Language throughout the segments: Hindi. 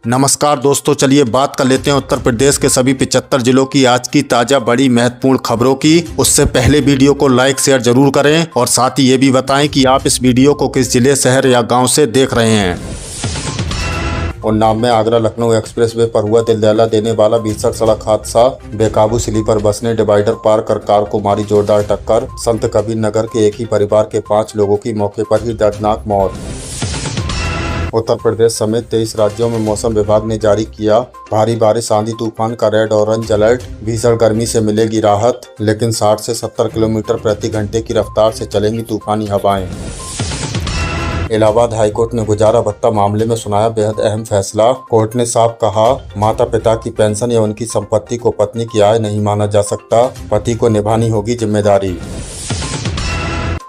नमस्कार दोस्तों, चलिए बात कर लेते हैं उत्तर प्रदेश के सभी 75 जिलों की आज की ताजा बड़ी महत्वपूर्ण खबरों की। उससे पहले वीडियो को लाइक शेयर जरूर करें और साथ ही ये भी बताएं कि आप इस वीडियो को किस जिले, शहर या गांव से देख रहे हैं। उन्नाव में आगरा लखनऊ एक्सप्रेसवे पर हुआ दिल दहला देने वाला भीषण सड़क हादसा। बेकाबू स्लीपर बस ने डिवाइडर पार कर कार को मारी जोरदार टक्कर। संत कबीर नगर के एक ही परिवार के 5 लोगों की मौके पर ही दर्दनाक मौत। उत्तर प्रदेश समेत 23 राज्यों में मौसम विभाग ने जारी किया भारी बारिश, आंधी तूफान का रेड ऑरेंज अलर्ट। भीषण गर्मी से मिलेगी राहत, लेकिन 60 से 70 किलोमीटर प्रति घंटे की रफ्तार से चलेंगी तूफानी हवाएं। इलाहाबाद हाईकोर्ट ने गुजारा भत्ता मामले में सुनाया बेहद अहम फैसला। कोर्ट ने साफ कहा, माता पिता की पेंशन या उनकी संपत्ति को पत्नी की आय नहीं माना जा सकता, पति को निभानी होगी जिम्मेदारी।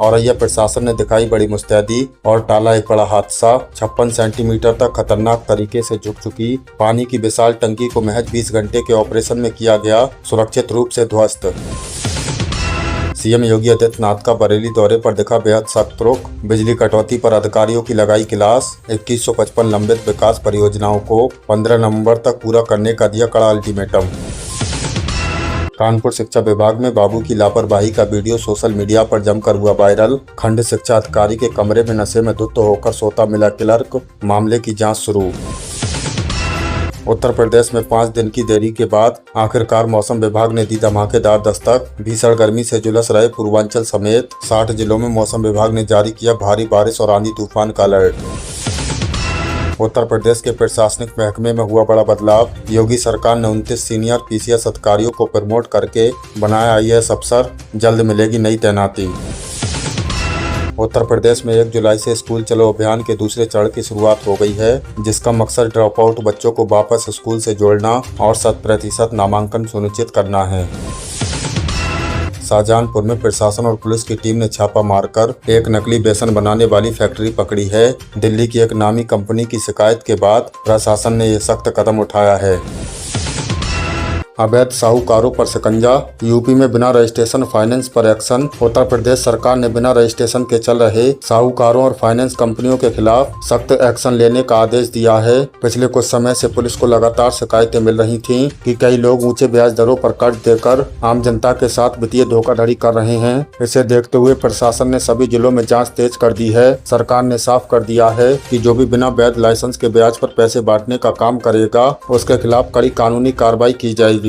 औरैया प्रशासन ने दिखाई बड़ी मुस्तैदी और टाला एक बड़ा हादसा। 56 सेंटीमीटर तक खतरनाक तरीके से झुक चुकी पानी की विशाल टंकी को महज 20 घंटे के ऑपरेशन में किया गया सुरक्षित रूप से ध्वस्त। सीएम योगी आदित्यनाथ का बरेली दौरे पर दिखा बेहद सख्त रुख। बिजली कटौती पर अधिकारियों की लगाई क्लास। 2155 लंबित विकास परियोजनाओं को 15 नवंबर तक पूरा करने का दिया कड़ा अल्टीमेटम। कानपुर शिक्षा विभाग में बाबू की लापरवाही का वीडियो सोशल मीडिया पर जमकर हुआ वायरल। खंड शिक्षा अधिकारी के कमरे में नशे में धुत होकर सोता मिला क्लर्क, मामले की जांच शुरू। उत्तर प्रदेश में 5 दिन की देरी के बाद आखिरकार मौसम विभाग ने दी धमाकेदार दस्तक। भीषण गर्मी से झुलस रहे पूर्वांचल समेत 60 जिलों में मौसम विभाग ने जारी किया भारी बारिश और आंधी तूफान का अलर्ट। उत्तर प्रदेश के प्रशासनिक महकमे में हुआ बड़ा बदलाव। योगी सरकार ने 29 सीनियर पीसीएस अधिकारियों को प्रमोट करके बनाया आईएएस अफसर, जल्द मिलेगी नई तैनाती। उत्तर प्रदेश में 1 जुलाई से स्कूल चलो अभियान के दूसरे चरण की शुरुआत हो गई है, जिसका मकसद ड्रॉप आउट बच्चों को वापस स्कूल से जोड़ना और 100% नामांकन सुनिश्चित करना है। शाहजहांपुर में प्रशासन और पुलिस की टीम ने छापा मारकर एक नकली बेसन बनाने वाली फैक्ट्री पकड़ी है। दिल्ली की एक नामी कंपनी की शिकायत के बाद प्रशासन ने यह सख्त कदम उठाया है। अवैध साहूकारों पर शिकंजा। यूपी में बिना रजिस्ट्रेशन फाइनेंस पर एक्शन। उत्तर प्रदेश सरकार ने बिना रजिस्ट्रेशन के चल रहे साहूकारों और फाइनेंस कंपनियों के खिलाफ सख्त एक्शन लेने का आदेश दिया है। पिछले कुछ समय से पुलिस को लगातार शिकायतें मिल रही थीं कि कई लोग ऊंचे ब्याज दरों पर कर्ज देकर आम जनता के साथ वित्तीय धोखाधड़ी कर रहे हैं। इसे देखते हुए प्रशासन ने सभी जिलों में जाँच तेज कर दी है। सरकार ने साफ कर दिया है कि जो भी बिना वैध लाइसेंस के ब्याज पर पैसे बांटने का काम करेगा, उसके खिलाफ कड़ी कानूनी कार्रवाई की जाएगी।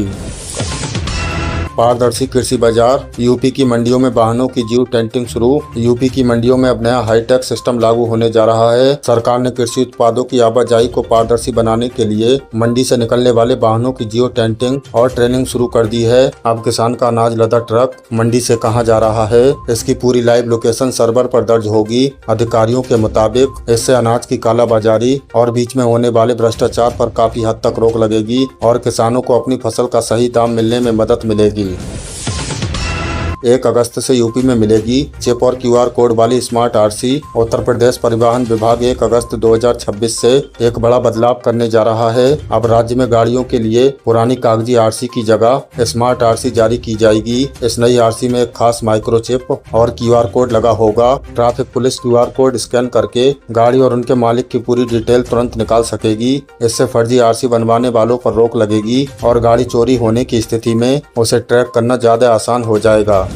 पारदर्शी कृषि बाजार। यूपी की मंडियों में वाहनों की जियो टैगिंग शुरू। यूपी की मंडियों में अब नया हाईटेक सिस्टम लागू होने जा रहा है। सरकार ने कृषि उत्पादों की आवाजाही को पारदर्शी बनाने के लिए मंडी से निकलने वाले वाहनों की जियो टैगिंग और ट्रेनिंग शुरू कर दी है। अब किसान का अनाज लदा ट्रक मंडी से कहां जा रहा है, इसकी पूरी लाइव लोकेशन सर्वर पर दर्ज होगी। अधिकारियों के मुताबिक इससे अनाज की कालाबाजारी और बीच में होने वाले भ्रष्टाचार पर काफी हद तक रोक लगेगी और किसानों को अपनी फसल का सही दाम मिलने में मदद मिलेगी। 1 अगस्त से यूपी में मिलेगी चिप और क्यूआर कोड वाली स्मार्ट आरसी। उत्तर प्रदेश परिवहन विभाग 1 अगस्त 2026 से एक बड़ा बदलाव करने जा रहा है। अब राज्य में गाड़ियों के लिए पुरानी कागजी आरसी की जगह स्मार्ट आरसी जारी की जाएगी। इस नई आरसी में एक खास माइक्रोचिप और क्यूआर कोड लगा होगा। Traffic police QR code scan करके गाड़ी और उनके मालिक की पूरी डिटेल तुरंत निकाल सकेगी। इससे फर्जी आरसी बनवाने वालों पर रोक लगेगी और गाड़ी चोरी होने की स्थिति में उसे ट्रैक करना ज्यादा आसान हो जाएगा।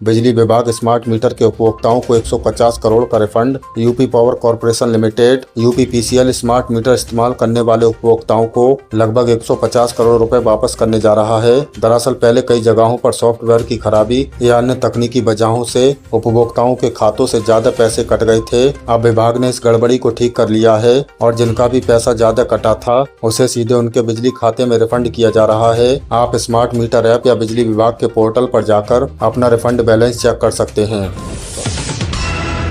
बिजली विभाग स्मार्ट मीटर के उपभोक्ताओं को 150 करोड़ का refund. UP power corporation limited UPPCL smart meter इस्तेमाल करने वाले उपभोक्ताओं को लगभग 150 करोड़ रुपए वापस करने जा रहा है। दरअसल पहले कई जगहों पर सॉफ्टवेयर की खराबी या अन्य तकनीकी वजहों से उपभोक्ताओं के खातों से ज्यादा पैसे कट गए थे। अब विभाग ने इस गड़बड़ी को ठीक कर लिया है और जिनका भी पैसा ज्यादा कटा था उसे सीधे उनके बिजली खाते में रिफंड किया जा रहा है। आप स्मार्ट मीटर ऐप या बिजली विभाग के पोर्टल पर जाकर अपना रिफंड बैलेंस चेक कर सकते हैं।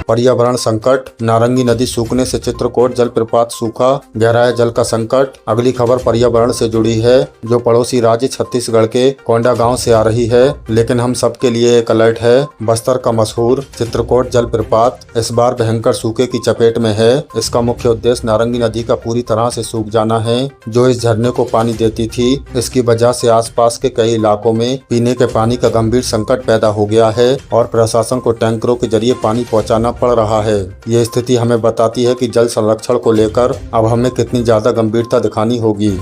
पर्यावरण संकट। नारंगी नदी सूखने से चित्रकूट जलप्रपात सूखा, गहराया जल का संकट। अगली खबर पर्यावरण से जुड़ी है जो पड़ोसी राज्य छत्तीसगढ़ के कोंडागांव से आ रही है, लेकिन हम सबके लिए एक अलर्ट है। बस्तर का मशहूर चित्रकूट जलप्रपात इस बार भयंकर सूखे की चपेट में है। इसका मुख्य उद्देश्य नारंगी नदी का पूरी तरह से सूख जाना है, जो इस झरने को पानी देती थी। इसकी वजह से आसपास के कई इलाकों में पीने के पानी का गंभीर संकट पैदा हो गया है और प्रशासन को टैंकरों के जरिए पानी पहुँचाना पड़ रहा है। ये स्थिति हमें बताती है कि जल संरक्षण को लेकर अब हमें कितनी ज्यादा गंभीरता दिखानी होगी।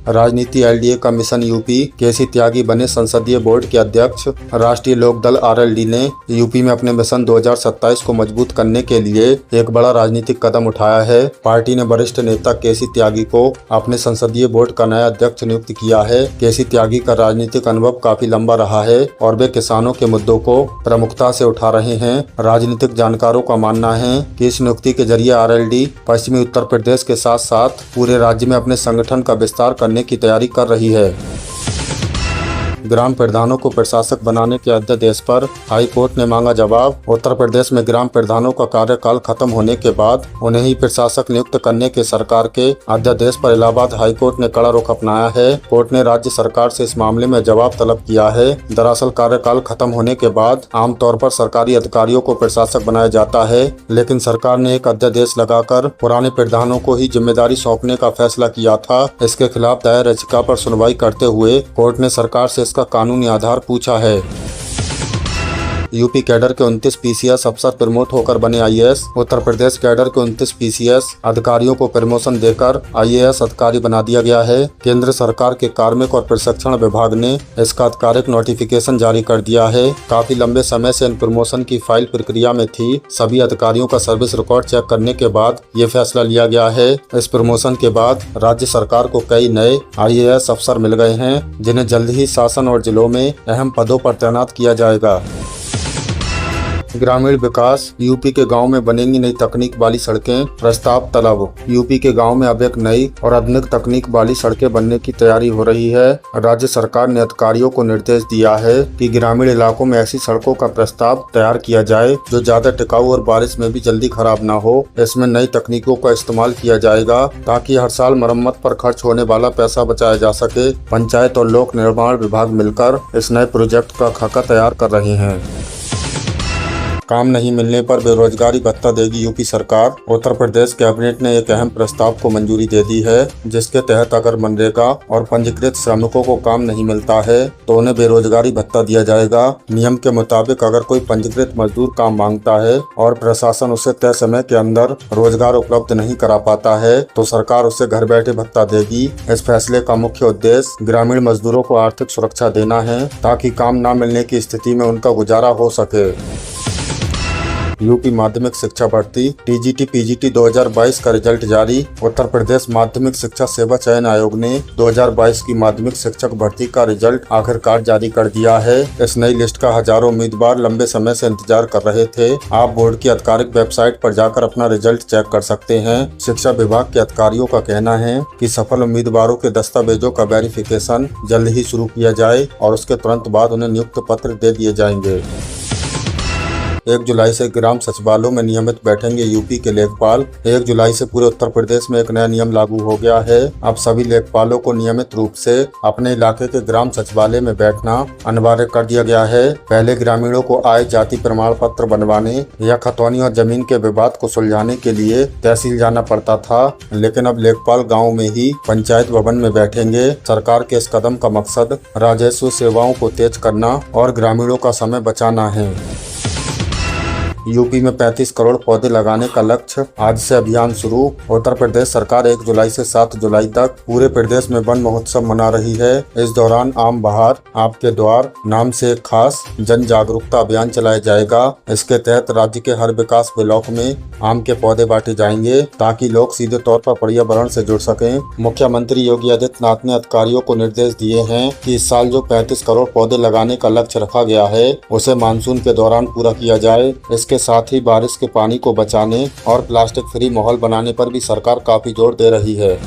राजनीति एलडीए का मिशन यूपी, केसी त्यागी बने संसदीय बोर्ड के अध्यक्ष। राष्ट्रीय लोकदल आरएलडी ने यूपी में अपने मिशन 2027 को मजबूत करने के लिए एक बड़ा राजनीतिक कदम उठाया है। पार्टी ने वरिष्ठ नेता केसी त्यागी को अपने संसदीय बोर्ड का नया अध्यक्ष नियुक्त किया है। केसी त्यागी का राजनीतिक अनुभव काफी लंबा रहा है और वे किसानों के मुद्दों को प्रमुखता से उठा रहे हैं। राजनीतिक जानकारों का मानना है कि इस नियुक्ति के जरिए आरएलडी पश्चिमी उत्तर प्रदेश के साथ साथ पूरे राज्य में अपने संगठन का विस्तार करने की तैयारी कर रही है। ग्राम प्रधानों को प्रशासक बनाने के अध्यादेश पर हाई कोर्ट ने मांगा जवाब। उत्तर प्रदेश में ग्राम प्रधानों का कार्यकाल खत्म होने के बाद उन्हें ही प्रशासक नियुक्त करने के सरकार के अध्यादेश पर इलाहाबाद हाई कोर्ट ने कड़ा रुख अपनाया है। कोर्ट ने राज्य सरकार से इस मामले में जवाब तलब किया है। दरअसल कार्यकाल खत्म होने के बाद आमतौर पर सरकारी अधिकारियों को प्रशासक बनाया जाता है, लेकिन सरकार ने एक अध्यादेश लगाकर पुराने प्रधानों को ही जिम्मेदारी सौंपने का फैसला किया था। इसके खिलाफ दायर याचिका पर सुनवाई करते हुए कोर्ट ने सरकार से इसका कानूनी आधार पूछा है। यूपी कैडर के 29 पीसीएस अफसर प्रमोट होकर बने आईएएस। उत्तर प्रदेश कैडर के 29 पीसीएस अधिकारियों को प्रमोशन देकर आईएएस अधिकारी बना दिया गया है। केंद्र सरकार के कार्मिक और प्रशिक्षण विभाग ने इसका आधिकारिक नोटिफिकेशन जारी कर दिया है। काफी लंबे समय से इन प्रमोशन की फाइल प्रक्रिया में थी। सभी अधिकारियों का सर्विस रिकॉर्ड चेक करने के बाद ये फैसला लिया गया है। इस प्रमोशन के बाद राज्य सरकार को कई नए आईएएस अफसर मिल गए हैं, जिन्हें जल्द ही शासन और जिलों में अहम पदों पर तैनात किया जाएगा। ग्रामीण विकास, यूपी के गांव में बनेंगी नई तकनीक वाली सड़कें, प्रस्ताव तलब। यूपी के गांव में अब एक नई और आधुनिक तकनीक वाली सड़कें बनने की तैयारी हो रही है। राज्य सरकार ने अधिकारियों को निर्देश दिया है कि ग्रामीण इलाकों में ऐसी सड़कों का प्रस्ताव तैयार किया जाए जो ज्यादा टिकाऊ और बारिश में भी जल्दी खराब न हो। इसमें नई तकनीकों का इस्तेमाल किया जाएगा ताकि हर साल मरम्मत पर खर्च होने वाला पैसा बचाया जा सके। पंचायत और लोक निर्माण विभाग मिलकर इस नए प्रोजेक्ट का खाका तैयार कर रहे हैं। काम नहीं मिलने पर बेरोजगारी भत्ता देगी यूपी सरकार। उत्तर प्रदेश कैबिनेट ने एक अहम प्रस्ताव को मंजूरी दे दी है, जिसके तहत अगर मनरेगा और पंजीकृत श्रमिकों को काम नहीं मिलता है तो उन्हें बेरोजगारी भत्ता दिया जाएगा। नियम के मुताबिक अगर कोई पंजीकृत मजदूर काम मांगता है और प्रशासन उसे तय समय के अंदर रोजगार उपलब्ध नहीं करा पाता है तो सरकार उसे घर बैठे भत्ता देगी। इस फैसले का मुख्य उद्देश्य ग्रामीण मजदूरों को आर्थिक सुरक्षा देना है ताकि काम न मिलने की स्थिति में उनका गुजारा हो सके। यूपी माध्यमिक शिक्षा भर्ती टीजीटी पीजीटी 2022 का रिजल्ट जारी। उत्तर प्रदेश माध्यमिक शिक्षा सेवा चयन आयोग ने 2022 की माध्यमिक शिक्षक भर्ती का रिजल्ट आखिरकार जारी कर दिया है। इस नई लिस्ट का हजारों उम्मीदवार लंबे समय से इंतजार कर रहे थे। आप बोर्ड की आधिकारिक वेबसाइट पर जाकर अपना रिजल्ट चेक कर सकते हैं। शिक्षा विभाग के अधिकारियों का कहना है कि सफल उम्मीदवारों के दस्तावेजों का वेरिफिकेशन जल्द ही शुरू किया जाए और उसके तुरंत बाद उन्हें नियुक्ति पत्र दे दिए जाएंगे। 1 जुलाई से ग्राम सचिवालयों में नियमित बैठेंगे यूपी के लेखपाल। 1 जुलाई से पूरे उत्तर प्रदेश में एक नया नियम लागू हो गया है। अब सभी लेखपालों को नियमित रूप से अपने इलाके के ग्राम सचिवालय में बैठना अनिवार्य कर दिया गया है। पहले ग्रामीणों को आय, जाति प्रमाण पत्र बनवाने या खतौनी और जमीन के विवाद को सुलझाने के लिए तहसील जाना पड़ता था, लेकिन अब लेखपाल गाँव में ही पंचायत भवन में बैठेंगे। सरकार के इस कदम का मकसद राजस्व सेवाओं को तेज करना और ग्रामीणों का समय बचाना है। यूपी में 35 करोड़ पौधे लगाने का लक्ष्य, आज से अभियान शुरू। उत्तर प्रदेश सरकार 1 जुलाई से 7 जुलाई तक पूरे प्रदेश में वन महोत्सव मना रही है। इस दौरान आम बहार आपके द्वार नाम से एक खास जन जागरूकता अभियान चलाया जाएगा। इसके तहत राज्य के हर विकास ब्लॉक में आम के पौधे बांटे जाएंगे ताकि लोग सीधे तौर पर पर्यावरण से जुड़ सकें। मुख्यमंत्री योगी आदित्यनाथ ने अधिकारियों को निर्देश दिए हैं कि इस साल जो 35 करोड़ पौधे लगाने का लक्ष्य रखा गया है उसे मानसून के दौरान पूरा किया जाए। इसके साथ ही बारिश के पानी को बचाने और प्लास्टिक फ्री माहौल बनाने पर भी सरकार काफी जोर दे रही है।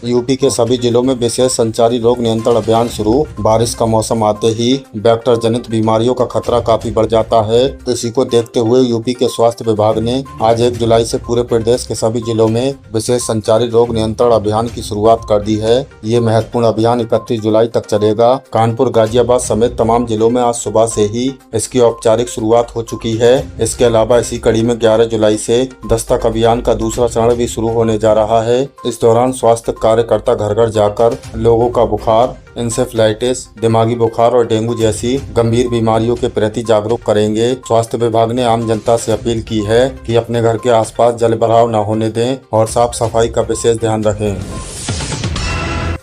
यूपी के सभी जिलों में विशेष संचारी रोग नियंत्रण अभियान शुरू। बारिश का मौसम आते ही वेक्टर जनित बीमारियों का खतरा काफी बढ़ जाता है। इसी को देखते हुए यूपी के स्वास्थ्य विभाग ने आज 1 जुलाई से पूरे प्रदेश के सभी जिलों में विशेष संचारी रोग नियंत्रण अभियान की शुरुआत कर दी है। ये महत्वपूर्ण अभियान 31 जुलाई तक चलेगा। कानपुर, गाजियाबाद समेत तमाम जिलों में आज सुबह से ही इसकी औपचारिक शुरुआत हो चुकी है। इसके अलावा इसी कड़ी में 11 जुलाई से दस्तक अभियान का दूसरा चरण भी शुरू होने जा रहा है। इस दौरान स्वास्थ्य कार्यकर्ता घर घर जाकर लोगों का बुखार, इंसेफ्लाइटिस, दिमागी बुखार और डेंगू जैसी गंभीर बीमारियों के प्रति जागरूक करेंगे। स्वास्थ्य विभाग ने आम जनता से अपील की है कि अपने घर के आसपास जल भराव न होने दें और साफ सफाई का विशेष ध्यान रखें।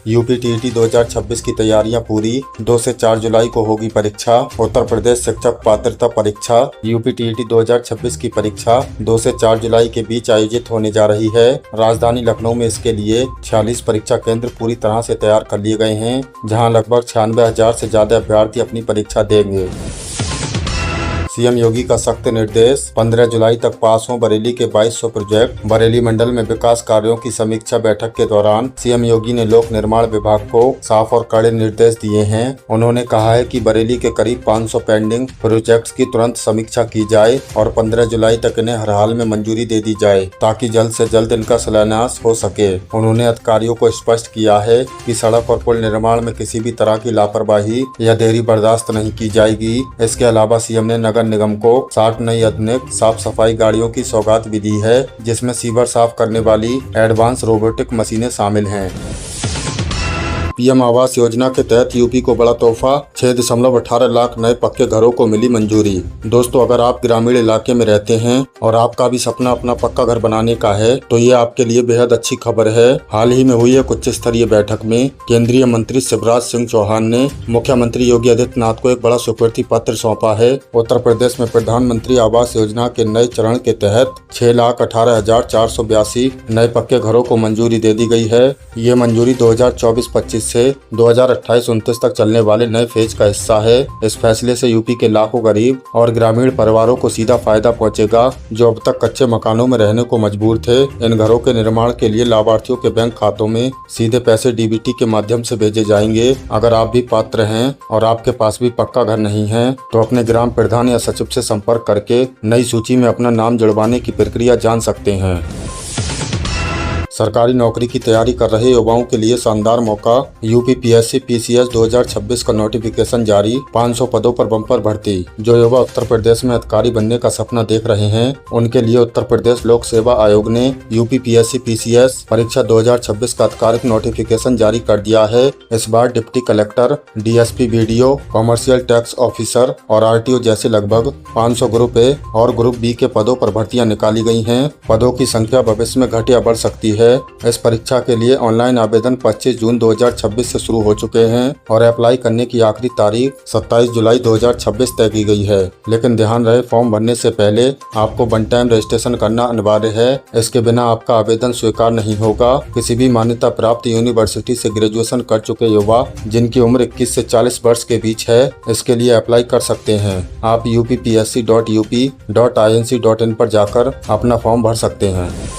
यूपी टीईटी 2026 की तैयारियां पूरी। 2 से 4 जुलाई को होगी परीक्षा। उत्तर प्रदेश शिक्षक पात्रता परीक्षा यूपी टीईटी 2026 की परीक्षा 2 से 4 जुलाई के बीच आयोजित होने जा रही है। राजधानी लखनऊ में इसके लिए 46 परीक्षा केंद्र पूरी तरह से तैयार कर लिए गए हैं, जहां लगभग 96,000 से ज्यादा अभ्यर्थी अपनी परीक्षा देंगे। सीएम योगी का सख्त निर्देश, 15 जुलाई तक पास हों बरेली के 2200 प्रोजेक्ट। बरेली मंडल में विकास कार्यों की समीक्षा बैठक के दौरान सीएम योगी ने लोक निर्माण विभाग को साफ और कड़े निर्देश दिए हैं। उन्होंने कहा है कि बरेली के करीब 500 पेंडिंग प्रोजेक्ट्स की तुरंत समीक्षा की जाए और 15 जुलाई तक इन्हें हर हाल में मंजूरी दे दी जाए, ताकि जल्द से जल्द इनका शिलान्यास हो सके। उन्होंने अधिकारियों को स्पष्ट किया है कि सड़क और पुल निर्माण में किसी भी तरह की लापरवाही या देरी बर्दाश्त नहीं की जाएगी। इसके अलावा सीएम ने नगर निगम को 60 नई आधुनिक साफ सफाई गाड़ियों की सौगात भी दी है, जिसमें सीवर साफ करने वाली एडवांस रोबोटिक मशीनें शामिल हैं। पीएम आवास योजना के तहत यूपी को बड़ा तोहफा, 6.18 लाख नए पक्के घरों को मिली मंजूरी। दोस्तों, अगर आप ग्रामीण इलाके में रहते हैं और आपका भी सपना अपना पक्का घर बनाने का है, तो ये आपके लिए बेहद अच्छी खबर है। हाल ही में हुई एक उच्च स्तरीय बैठक में केंद्रीय मंत्री शिवराज सिंह चौहान ने मुख्यमंत्री योगी आदित्यनाथ को एक बड़ा स्वीकृति पत्र सौंपा है। उत्तर प्रदेश में प्रधानमंत्री आवास योजना के नए चरण के तहत 6,18,482 नए पक्के घरों को मंजूरी दे दी गई है। ये मंजूरी 2024-25 से 2028-29 तक चलने वाले नए फेज का हिस्सा है। इस फैसले से यूपी के लाखों गरीब और ग्रामीण परिवारों को सीधा फायदा पहुंचेगा, जो अब तक कच्चे मकानों में रहने को मजबूर थे। इन घरों के निर्माण के लिए लाभार्थियों के बैंक खातों में सीधे पैसे डीबीटी के माध्यम से भेजे जाएंगे। अगर आप भी पात्र हैं और आपके पास भी पक्का घर नहीं है, तो अपने ग्राम प्रधान या सचिव से संपर्क करके नई सूची में अपना नाम जुड़वाने की प्रक्रिया जान सकते हैं। सरकारी नौकरी की तैयारी कर रहे युवाओं के लिए शानदार मौका। यूपी पीएससी पीसीएस 2026 का नोटिफिकेशन जारी। 500 पदों पर बम्पर भर्ती। जो युवा उत्तर प्रदेश में अधिकारी बनने का सपना देख रहे हैं, उनके लिए उत्तर प्रदेश लोक सेवा आयोग ने यूपी पीएससी पीसीएस परीक्षा 2026 का आधिकारिक नोटिफिकेशन जारी कर दिया है। इस बार deputy collector, DSP BDO, commercial tax officer और आरटीओ जैसे लगभग 500 ग्रुप ए और ग्रुप बी के पदों पर भर्तियां निकाली गई हैं। पदों की संख्या भविष्य में घट या बढ़ सकती है। इस परीक्षा के लिए ऑनलाइन आवेदन 25 जून 2026 से शुरू हो चुके हैं और अप्लाई करने की आखिरी तारीख 27 जुलाई 2026 तय की गई है। लेकिन ध्यान रहे, फॉर्म भरने से पहले आपको वन टाइम रजिस्ट्रेशन करना अनिवार्य है। इसके बिना आपका आवेदन स्वीकार नहीं होगा। किसी भी मान्यता प्राप्त यूनिवर्सिटी से ग्रेजुएशन कर चुके युवा जिनकी उम्र 21 से 40 वर्ष के बीच है, इसके लिए अप्लाई कर सकते हैं। आप uppsc.up.inc.in पर जाकर अपना फॉर्म भर सकते हैं।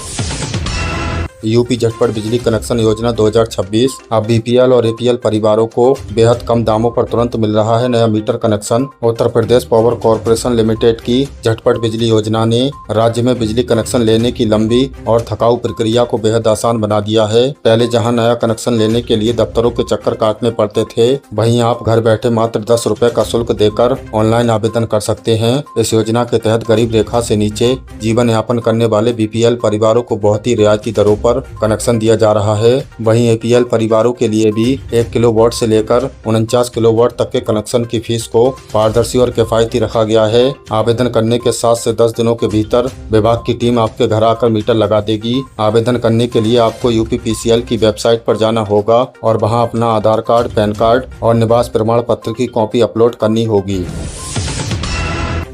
यूपी झटपट बिजली कनेक्शन योजना 2026। अब बीपीएल और एपीएल परिवारों को बेहद कम दामों पर तुरंत मिल रहा है नया metre connection. Uttar Pradesh power corporation limited की झटपट बिजली योजना ने राज्य में बिजली कनेक्शन लेने की लंबी और थकाऊ प्रक्रिया को बेहद आसान बना दिया है। पहले जहां नया कनेक्शन लेने के लिए दफ्तरों के चक्कर काटने पड़ते थे, वहीं आप घर बैठे मात्र 10 रुपए का शुल्क देकर ऑनलाइन आवेदन कर सकते हैं। इस योजना के तहत गरीब रेखा से नीचे जीवन यापन करने वाले बीपीएल परिवारों को बहुत ही रियायती दरों पर कनेक्शन दिया जा रहा है। वहीं एपीएल परिवारों के लिए भी 1 किलोवाट से लेकर 49 किलोवाट तक के कनेक्शन की फीस को पारदर्शी और किफायती रखा गया है। आवेदन करने के 7 से 10 दिनों के भीतर विभाग की टीम आपके घर आकर मीटर लगा देगी। आवेदन करने के लिए आपको यूपीपीसीएल की वेबसाइट पर जाना होगा और वहां अपना आधार कार्ड, पैन कार्ड और निवास प्रमाण पत्र की कॉपी अपलोड करनी होगी।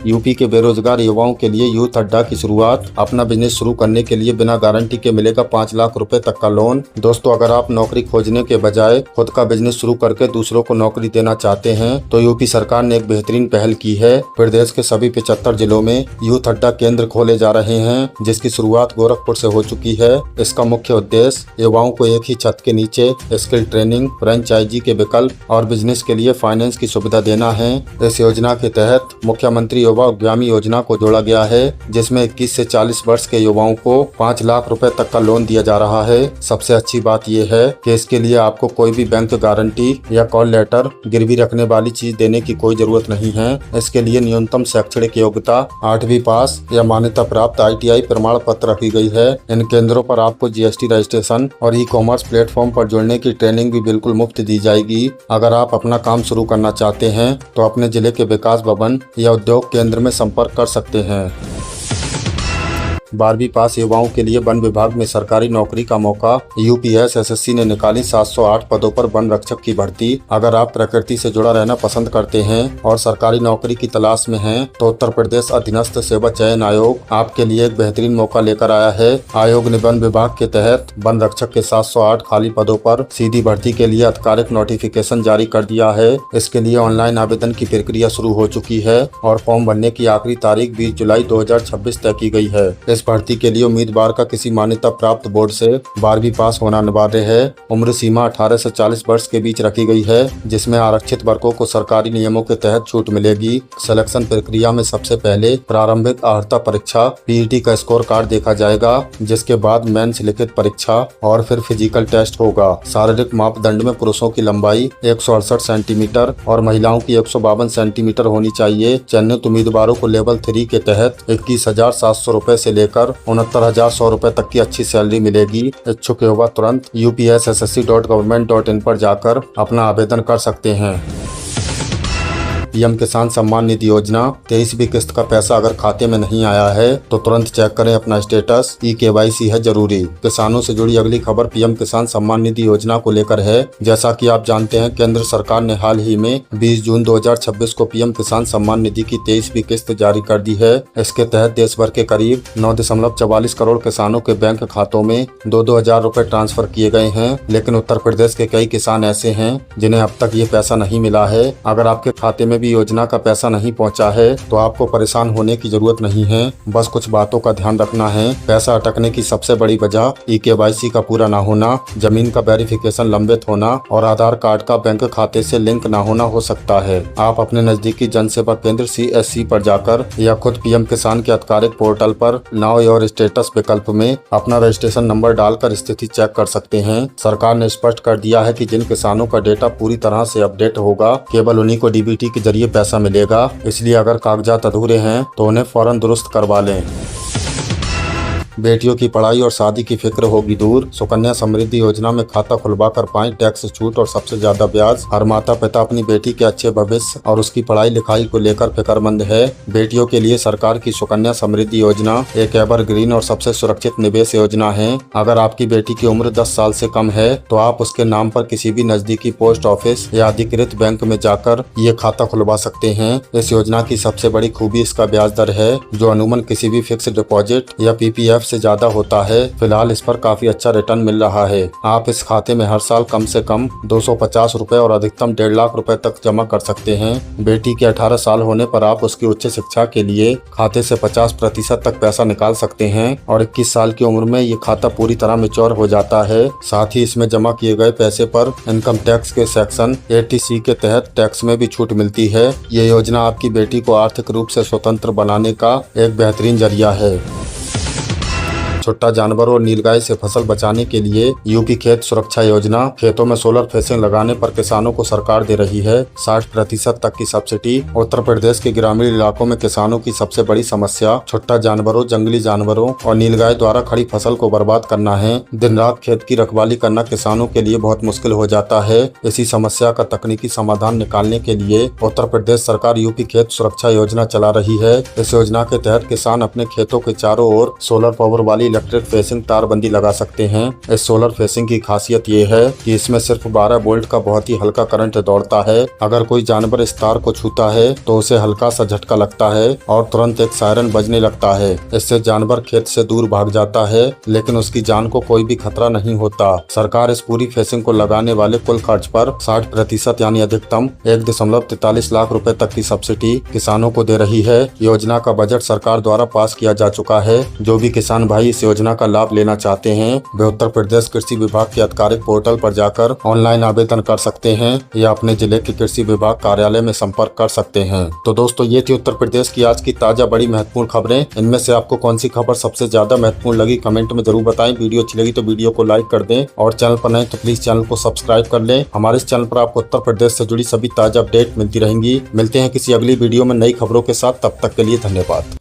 यूपी के बेरोजगार युवाओं के लिए यूथ अड्डा की शुरुआत। अपना बिजनेस शुरू करने के लिए बिना गारंटी के मिलेगा 5 लाख रुपए तक का लोन। दोस्तों, अगर आप नौकरी खोजने के बजाय खुद का बिजनेस शुरू करके दूसरों को नौकरी देना चाहते हैं, तो यूपी सरकार ने एक बेहतरीन पहल की है। प्रदेश के सभी 75 जिलों में यूथ अड्डा केंद्र खोले जा रहे हैं, जिसकी शुरुआत गोरखपुर से हो चुकी है। इसका मुख्य उद्देश्य युवाओं को एक ही छत के नीचे स्किल ट्रेनिंग, फ्रेंचाइजी के विकल्प और बिजनेस के लिए फाइनेंस की सुविधा देना है। इस योजना के तहत मुख्यमंत्री युवा उद्यमी योजना को जोड़ा गया है, जिसमें 21 से 40 वर्ष के युवाओं को 5 लाख रुपए तक का लोन दिया जा रहा है। सबसे अच्छी बात यह है कि इसके लिए आपको कोई भी बैंक गारंटी या कॉल लेटर गिरवी रखने वाली चीज देने की कोई जरूरत नहीं है। इसके लिए न्यूनतम शैक्षणिक योग्यता 8वीं पास या मान्यता प्राप्त ITI प्रमाण पत्र रखी गई है। इन केंद्रों पर आपको GST रजिस्ट्रेशन और ई-कॉमर्स प्लेटफॉर्म पर जुड़ने की ट्रेनिंग भी बिल्कुल मुफ्त दी जाएगी। अगर आप अपना काम शुरू करना चाहते हैं तो अपने जिले के विकास भवन या उद्योग केंद्र में संपर्क कर सकते हैं। 12वीं पास युवाओं के लिए वन विभाग में सरकारी नौकरी का मौका। UPS SSC ने निकाली 708 पदों पर वन रक्षक की भर्ती। अगर आप प्रकृति से जुड़ा रहना पसंद करते हैं और सरकारी नौकरी की तलाश में हैं, तो उत्तर प्रदेश अधीनस्थ सेवा चयन आयोग आपके लिए एक बेहतरीन मौका लेकर आया है। आयोग ने वन विभाग के तहत वन रक्षक के 708 खाली पदों पर सीधी भर्ती के लिए आधिकारिक नोटिफिकेशन जारी कर दिया है। इसके लिए ऑनलाइन आवेदन की प्रक्रिया शुरू हो चुकी है और फॉर्म भरने की आखिरी तारीख 20 जुलाई 2026 तय की गई है। इस भर्ती के लिए उम्मीदवार का किसी मान्यता प्राप्त बोर्ड से 12वीं पास होना अनिवार्य है। उम्र सीमा 18 से 40 वर्ष के बीच रखी गई है, जिसमें आरक्षित वर्गों को सरकारी नियमों के तहत छूट मिलेगी। सिलेक्शन प्रक्रिया में सबसे पहले प्रारंभिक अर्हता परीक्षा PET का स्कोर कार्ड देखा जाएगा, जिसके बाद मेंस लिखित परीक्षा और फिर फिजिकल टेस्ट होगा। शारीरिक मापदंड में पुरुषों की लंबाई 168 सेंटीमीटर और महिलाओं की 152 सेंटीमीटर होनी चाहिए। चयनित उम्मीदवारों को लेवल 3 के तहत 21,700 रुपए से लेकर 69,100 रुपए तक की अच्छी सैलरी मिलेगी। इच्छुक युवा तुरंत upsssc.government.in पर जाकर अपना आवेदन कर सकते हैं। PM किसान सम्मान निधि योजना 23वीं किस्त का पैसा अगर खाते में नहीं आया है तो तुरंत चेक करें अपना स्टेटस। KYC है जरूरी। किसानों से जुड़ी अगली खबर PM किसान सम्मान निधि योजना को लेकर है। जैसा कि आप जानते हैं, केंद्र सरकार ने हाल ही में 20 जून 2026 को PM किसान सम्मान निधि की 23वीं किस्त जारी कर दी है। इसके तहत देश भर के करीब 9.44 करोड़ किसानों के बैंक खातों में 2-2 हजार रुपए ट्रांसफर किए गए हैं। लेकिन उत्तर प्रदेश के कई किसान ऐसे हैं जिन्हें अब तक ये पैसा नहीं मिला है। अगर आपके खाते में भी योजना का पैसा नहीं पहुंचा है तो आपको परेशान होने की जरूरत नहीं है। बस कुछ बातों का ध्यान रखना है। पैसा अटकने की सबसे बड़ी वजह KYC का पूरा ना होना, जमीन का वेरिफिकेशन लंबित होना और आधार कार्ड का बैंक खाते से लिंक ना होना हो सकता है। आप अपने नजदीकी जन सेवा केंद्र CSC पर जाकर या खुद PM किसान के आधिकारिक पोर्टल पर नाउ योर स्टेटस विकल्प में अपना रजिस्ट्रेशन नंबर डालकर स्थिति चेक कर सकते हैं। सरकार ने स्पष्ट कर दिया है कि जिन किसानों का डेटा पूरी तरह से अपडेट होगा, केवल उन्हीं को DBT के जरिए पैसा मिलेगा। इसलिए अगर कागजात अधूरे हैं तो उन्हें फौरन दुरुस्त करवा लें। बेटियों की पढ़ाई और शादी की फिक्र होगी दूर। सुकन्या समृद्धि योजना में खाता खुलवाकर पाएं टैक्स छूट और सबसे ज्यादा ब्याज। हर माता पिता अपनी बेटी के अच्छे भविष्य और उसकी पढ़ाई लिखाई को लेकर फिक्रमंद है। बेटियों के लिए सरकार की सुकन्या समृद्धि योजना एक एवरग्रीन और सबसे सुरक्षित निवेश योजना है। अगर आपकी बेटी की उम्र 10 साल से कम है तो आप उसके नाम पर किसी भी नजदीकी पोस्ट ऑफिस या अधिकृत बैंक में जाकर ये खाता खुलवा सकते हैं। इस योजना की सबसे बड़ी खूबी इसका ब्याज दर है, जो अमूमन किसी भी फिक्स डिपॉजिट या PPF से ज्यादा होता है। फिलहाल इस पर काफी अच्छा रिटर्न मिल रहा है। आप इस खाते में हर साल कम से कम 250 रुपए और अधिकतम 1.5 लाख रुपए तक जमा कर सकते हैं। बेटी के 18 साल होने पर आप उसकी उच्च शिक्षा के लिए खाते से 50% तक पैसा निकाल सकते हैं और 21 साल की उम्र में ये खाता पूरी तरह मैच्योर हो जाता है। साथ ही इसमें जमा किए गए पैसे पर इनकम टैक्स के सेक्शन 80C के तहत टैक्स में भी छूट मिलती है। ये योजना आपकी बेटी को आर्थिक रूप से स्वतंत्र बनाने का एक बेहतरीन जरिया है। छुट्टा जानवर और नीलगाय से फसल बचाने के लिए यूपी खेत सुरक्षा योजना। खेतों में सोलर फेंसिंग लगाने पर किसानों को सरकार दे रही है 60% तक की सब्सिडी। उत्तर प्रदेश के ग्रामीण इलाकों में किसानों की सबसे बड़ी समस्या छुट्टा जानवरों, जंगली जानवरों और नीलगाय द्वारा खड़ी फसल को बर्बाद करना है। दिन रात खेत की रखवाली करना किसानों के लिए बहुत मुश्किल हो जाता है। इसी समस्या का तकनीकी समाधान निकालने के लिए उत्तर प्रदेश सरकार यूपी खेत सुरक्षा योजना चला रही है। इस योजना के तहत किसान अपने खेतों के चारों ओर सोलर पावर वाली इलेक्ट्रिक फेंसिंग तारबंदी लगा सकते हैं। इस सोलर फेंसिंग की खासियत ये है कि इसमें सिर्फ 12 वोल्ट का बहुत ही हल्का करंट दौड़ता है। अगर कोई जानवर इस तार को छूता है तो उसे हल्का सा झटका लगता है और तुरंत एक सायरन बजने लगता है। इससे जानवर खेत से दूर भाग जाता है, लेकिन उसकी जान को कोई भी खतरा नहीं होता। सरकार इस पूरी फेंसिंग को लगाने वाले कुल खर्च पर 60% यानी अधिकतम 1.43 लाख रुपए तक की सब्सिडी किसानों को दे रही है। योजना का बजट सरकार द्वारा पास किया जा चुका है। जो भी किसान भाई इस योजना का लाभ लेना चाहते हैं वे उत्तर प्रदेश कृषि विभाग के आधिकारिक पोर्टल पर जाकर ऑनलाइन आवेदन कर सकते हैं या अपने जिले के कृषि विभाग कार्यालय में संपर्क कर सकते हैं। तो दोस्तों ये थी उत्तर प्रदेश की आज की ताजा बड़ी महत्वपूर्ण खबरें। इनमें से आपको कौन सी खबर सबसे ज्यादा महत्वपूर्ण लगी कमेंट में जरूर बताएं। वीडियो अच्छी लगी तो वीडियो को लाइक कर दें और चैनल पर नए तो प्लीज चैनल को सब्सक्राइब कर लें। हमारे इस चैनल पर आपको उत्तर प्रदेश से जुड़ी सभी ताजा अपडेट मिलती रहेंगी। मिलते हैं किसी अगली वीडियो में नई खबरों के साथ, तब तक के लिए धन्यवाद।